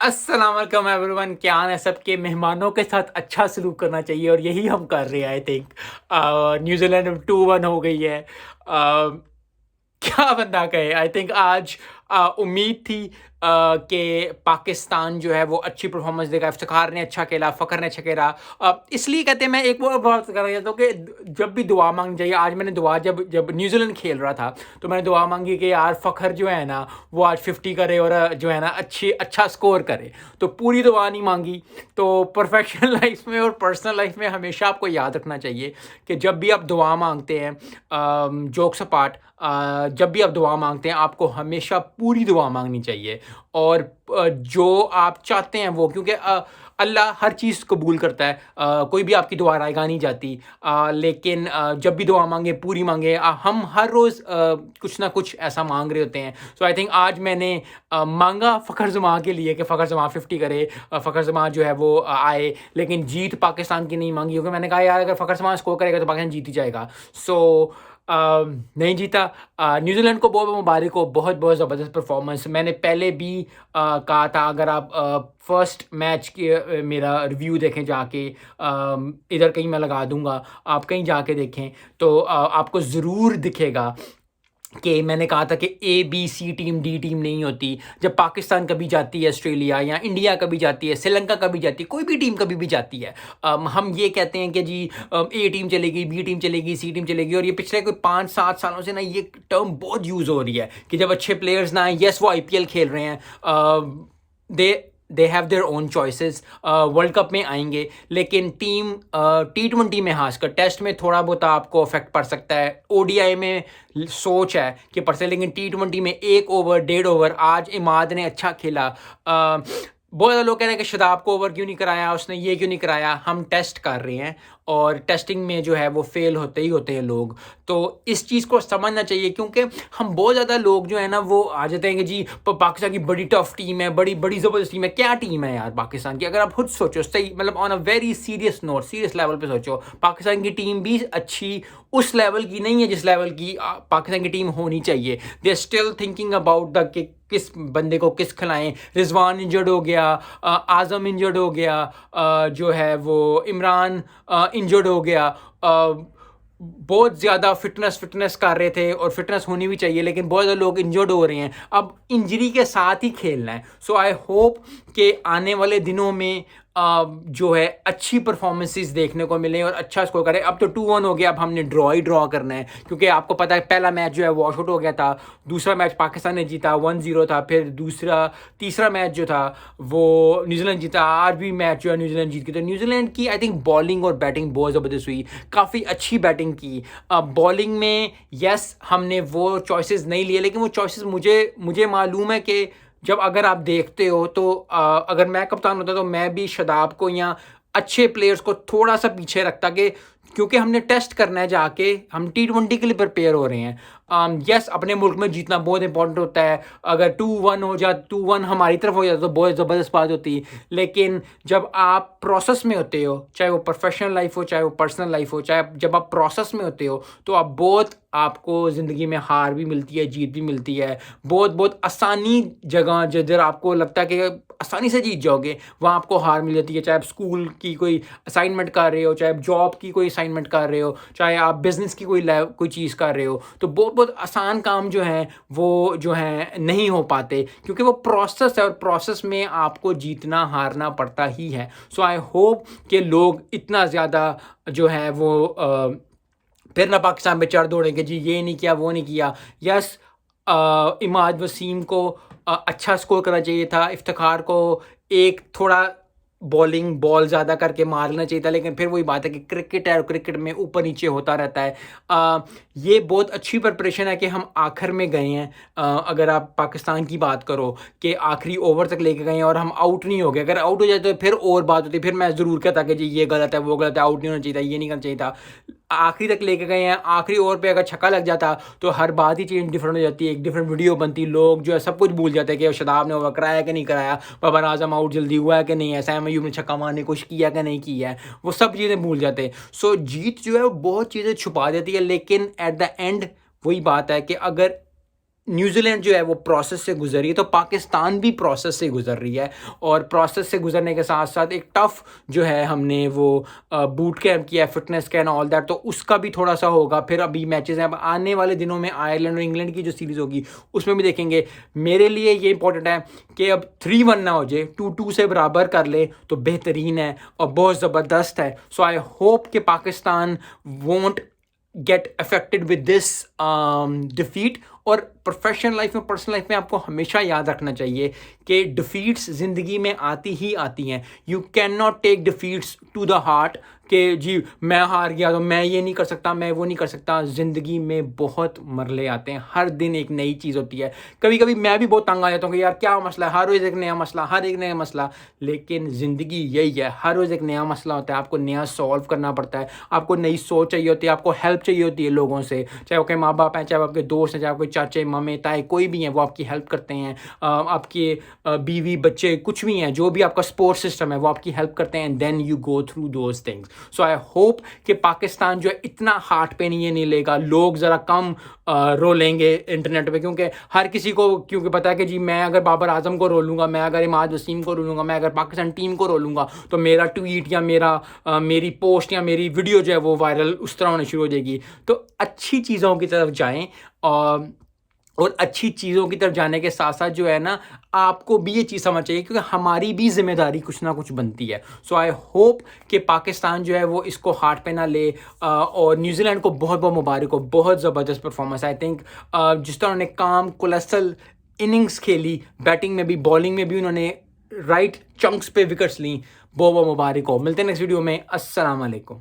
अस्सलाम वालेकुम एवरीवन। क्या हाल है सबके? मेहमानों के साथ अच्छा सलूक करना चाहिए और यही हम कर रहे हैं आई थिंक। न्यूजीलैंड 2-1 हो गई है। क्या बंदा कहे, आई थिंक आज उम्मीद थी कि पाकिस्तान जो है वो अच्छी परफॉर्मेंस देगा। इफ्तिखार ने अच्छा खेला, फ़खर ने अच्छा खेला। इसलिए कहते हैं, मैं एक और बात करना चाहता हूँ कि जब भी दुआ मांगनी चाहिए। आज मैंने दुआ जब जब न्यूजीलैंड खेल रहा था तो मैंने दुआ मांगी कि यार फ़खर जो है ना वो आज 50 करे और जो है ना अच्छा स्कोर करे। तो पूरी दुआ नहीं मांगी। तो प्रोफेशनल लाइफ में और पर्सनल लाइफ में हमेशा आपको याद रखना चाहिए कि जब भी आप दुआ मांगते हैं, जोक्स अपार्ट, जब भी आप दुआ मांगते हैं आपको हमेशा पूरी दुआ मांगनी चाहिए। और जो आप चाहते हैं वो, क्योंकि अल्लाह हर चीज़ कबूल करता है। कोई भी आपकी दुआ रायगा नहीं जाती। लेकिन जब भी दुआ मांगे पूरी मांगे। हम हर रोज़ कुछ ना कुछ ऐसा मांग रहे होते हैं। सो आई थिंक आज मैंने मांगा फ़खर जमां के लिए कि फ़खर जमां 50 करे, फ़खर जमां जो है वो आए। लेकिन जीत पाकिस्तान की नहीं मांगी, क्योंकि मैंने कहा यार अगर फ़खर जमां स्कोर करेगा तो पाकिस्तान जीत ही जाएगा। सो नहीं जीता। न्यूजीलैंड को बहुत मुबारक हो, बहुत बहुत ज़बरदस्त परफॉर्मेंस। मैंने पहले भी कहा था, अगर आप फर्स्ट मैच के मेरा रिव्यू देखें जाके, इधर कहीं मैं लगा दूंगा, आप कहीं जाके देखें तो आपको ज़रूर दिखेगा कि मैंने कहा था कि A B C team, D team नहीं होती। जब पाकिस्तान कभी जाती है ऑस्ट्रेलिया, या इंडिया कभी जाती है, श्रीलंका कभी जाती है, कोई भी टीम कभी भी जाती है, हम ये कहते हैं कि जी ए टीम चलेगी, बी टीम चलेगी, सी टीम चलेगी। और ये पिछले कोई 5-7 सालों से ना ये टर्म बहुत यूज़ हो रही है कि जब अच्छे प्लेयर्स ना आए, यस वो आईपीएल खेल रहे हैं, they they have their own choices, world cup में आएंगे। लेकिन टीम T20 में, खासकर टेस्ट में थोड़ा बहुत आपको अफेक्ट पड़ सकता है। ओडीआई में सोच है कि पड़ सकता है, लेकिन T20 में 1 ओवर 1.5 ओवर आज इमाद ने अच्छा खेला। बहुत ज़्यादा लोग कह रहे हैं कि शादाब को ओवर क्यों नहीं कराया, उसने ये क्यों नहीं कराया। हम टेस्ट कर रहे हैं और टेस्टिंग में जो है वो फेल होते ही होते हैं लोग। तो इस चीज़ को समझना चाहिए, क्योंकि हम बहुत ज़्यादा लोग जो है ना वो आ जाते हैं कि जी पाकिस्तान की बड़ी टफ टीम है, बड़ी बड़ी ज़बरदस्त टीम है। क्या टीम है यार पाकिस्तान की? अगर आप खुद सोचो सही, मतलब on a very serious note, serious level पे सोचो, पाकिस्तान की टीम भी अच्छी उस लेवल की नहीं है जिस लेवल की पाकिस्तान की टीम होनी चाहिए। They are still thinking about the कि किस बंदे को किस खिलाएं। रिजवान इंजर्ड हो गया, आज़म इंजर्ड हो गया, जो है वो इमरान इंजर्ड हो गया। बहुत ज़्यादा फिटनेस कर रहे थे और फिटनेस होनी भी चाहिए, लेकिन बहुत ज़्यादा लोग इंजर्ड हो रहे हैं। अब इंजरी के साथ ही खेलना है। सो आई होप कि आने वाले दिनों में जो है अच्छी परफॉर्मेंसेस देखने को मिले और अच्छा स्कोर करें। अब तो 2-1 हो गया, अब हमने ड्रॉ करना है, क्योंकि आपको पता है पहला मैच जो है वॉश आउट हो गया था। दूसरा मैच पाकिस्तान ने जीता, 1-0 था। फिर तीसरा मैच जो था वो न्यूजीलैंड जीता। आज भी मैच जो है न्यूजीलैंड जीत गई। तो न्यूजीलैंड की आई थिंक बॉलिंग और बैटिंग बहुत ज़बरदस्त हुई, काफ़ी अच्छी बैटिंग की। बॉलिंग में यस हमने वो चॉइसेस नहीं लिए, लेकिन वो चॉइसेस मुझे मालूम है कि जब अगर आप देखते हो तो अगर मैं कप्तान होता तो मैं भी शादाब को या अच्छे प्लेयर्स को थोड़ा सा पीछे रखता, कि क्योंकि हमने टेस्ट करना है जाके, हम T20 के लिए प्रिपेयर हो रहे हैं। यस अपने मुल्क में जीतना बहुत इंपॉर्टेंट होता है। अगर 2-1 हो जाए, 2-1 हमारी तरफ हो जाता तो बहुत ज़बरदस्त बात होती। लेकिन जब आप प्रोसेस में होते हो, चाहे वो प्रोफेशनल लाइफ हो चाहे वो पर्सनल लाइफ हो, चाहे जब आप प्रोसेस में होते हो तो आपको ज़िंदगी में हार भी मिलती है, जीत भी मिलती है। बहुत बहुत आसानी जगह जिधर आपको लगता है कि आसानी से जीत जाओगे, वहाँ आपको हार मिल जाती है। चाहे आप स्कूल की कोई असाइनमेंट कर रहे हो, चाहे आप जॉब की कोई असाइनमेंट कर रहे हो, चाहे आप बिज़नेस की कोई चीज़ कर रहे हो, तो बहुत बहुत आसान काम जो हैं वो जो हैं नहीं हो पाते, क्योंकि वो प्रोसेस है और प्रोसेस में आपको जीतना हारना पड़ता ही है। सो आई होप कि लोग इतना ज़्यादा जो है वो फिर ना पाकिस्तान पे चढ़ दौड़े कि जी ये नहीं किया वो नहीं किया। यस इमाद वसीम को अच्छा स्कोर करना चाहिए था। इफ्तिखार को एक थोड़ा बॉल ज़्यादा करके मारना चाहिए था, लेकिन फिर वही बात है कि क्रिकेट है और क्रिकेट में ऊपर नीचे होता रहता है। ये बहुत अच्छी प्रिपरेशन है कि हम आखिर में गए हैं। अगर आप पाकिस्तान की बात करो कि आखिरी ओवर तक लेके गए हैं और हम आउट नहीं हो गए। अगर आउट हो जाए तो फिर और बात होती, फिर मैं ज़रूर कहता कि जी ये गलत है वो गलत है, आउट नहीं होना चाहिए था, ये नहीं करना चाहिए था। आखिरी तक लेके गए हैं, आखिरी ओवर पे अगर छक्का लग जाता तो हर बात ही चेंज डिफरेंट हो जाती है, एक डिफरेंट वीडियो बनती, लोग जो है सब कुछ भूल जाते हैं कि शादाब ने ओवर कराया कि नहीं कराया, बाबर आजम आउट जल्दी हुआ है कि नहीं है, सैम अयूब ने छक्का मारने की कोशिश किया कि नहीं किया है, वो सब चीज़ें भूल जाते हैं। सो जीत जो है वो बहुत चीज़ें छुपा देती है, लेकिन एट द एंड वही बात है कि अगर न्यूजीलैंड जो है वो प्रोसेस से गुजर रही है, तो पाकिस्तान भी प्रोसेस से गुजर रही है। और प्रोसेस से गुजरने के साथ साथ एक टफ जो है हमने वो बूट कैंप किया, फिटनेस कैंप ऑल दैट, तो उसका भी थोड़ा सा होगा। फिर अभी मैचेस हैं, अब आने वाले दिनों में आयरलैंड और इंग्लैंड की जो सीरीज़ होगी उसमें भी देखेंगे। मेरे लिए ये इंपॉर्टेंट है कि अब 3-1 ना हो जाए, 2-2 से बराबर कर ले तो बेहतरीन है और बहुत ज़बरदस्त है। सो आई होप कि Pakistan won't get affected with this defeat. और प्रोफेशनल लाइफ में, पर्सनल लाइफ में आपको हमेशा याद रखना चाहिए कि डिफीट्स ज़िंदगी में आती ही आती हैं। You can not take defeats to the heart कि जी मैं हार गया तो मैं ये नहीं कर सकता, मैं वो नहीं कर सकता। ज़िंदगी में बहुत मरले आते हैं, हर दिन एक नई चीज़ होती है। कभी कभी मैं भी बहुत तंग आ जाता हूँ कि यार क्या मसला है, हर रोज़ एक नया मसला, हर एक नया मसला। लेकिन ज़िंदगी यही है, हर रोज़ एक नया मसला होता है, आपको नया सॉल्व करना पड़ता है, आपको नई सोच चाहिए होती है, आपको हेल्प चाहिए होती है लोगों से, चाहे आपके माँ बाप हैं, चाहे आपके दोस्त हैं, चाहे आपके चाचे मामे ताए कोई भी हैं, वो आपकी हेल्प करते हैं। आपके बीवी बच्चे कुछ भी हैं, जो भी आपका सपोर्ट सिस्टम है वो आपकी हेल्प करते हैं। Then you go through those things. So I hope कि पाकिस्तान जो है इतना हार्ट पे नहीं लेगा, लोग ज़रा कम रोलेंगे इंटरनेट पे, क्योंकि हर किसी को क्योंकि पता है कि जी मैं अगर बाबर आजम को रोलूंगा, मैं अगर इमाद वसीम को रोलूंगा, मैं अगर पाकिस्तान टीम को रोलूंगा तो मेरा ट्वीट या मेरी पोस्ट या मेरी वीडियो जो है वो वायरल उस तरह होनी शुरू हो जाएगी। तो अच्छी चीज़ों की तरफ जाएं और अच्छी चीज़ों की तरफ जाने के साथ साथ जो है ना, आपको भी ये चीज़ समझ चाहिए क्योंकि हमारी भी जिम्मेदारी कुछ ना कुछ बनती है। सो आई होप कि पाकिस्तान जो है वो इसको हार्ट पे ना ले। और न्यूजीलैंड को बहुत बहुत मुबारक हो, बहुत ज़बरदस्त परफॉर्मेंस। आई थिंक जिस तरह उन्होंने काम कोलसल इनिंग्स खेली, बैटिंग में भी बॉलिंग में भी उन्होंने राइट चंक्स पे विकेट्स ली, बहुत बहुत मुबारक हो। मिलते हैं नेक्स्ट वीडियो में। अस्सलाम वालेकुम।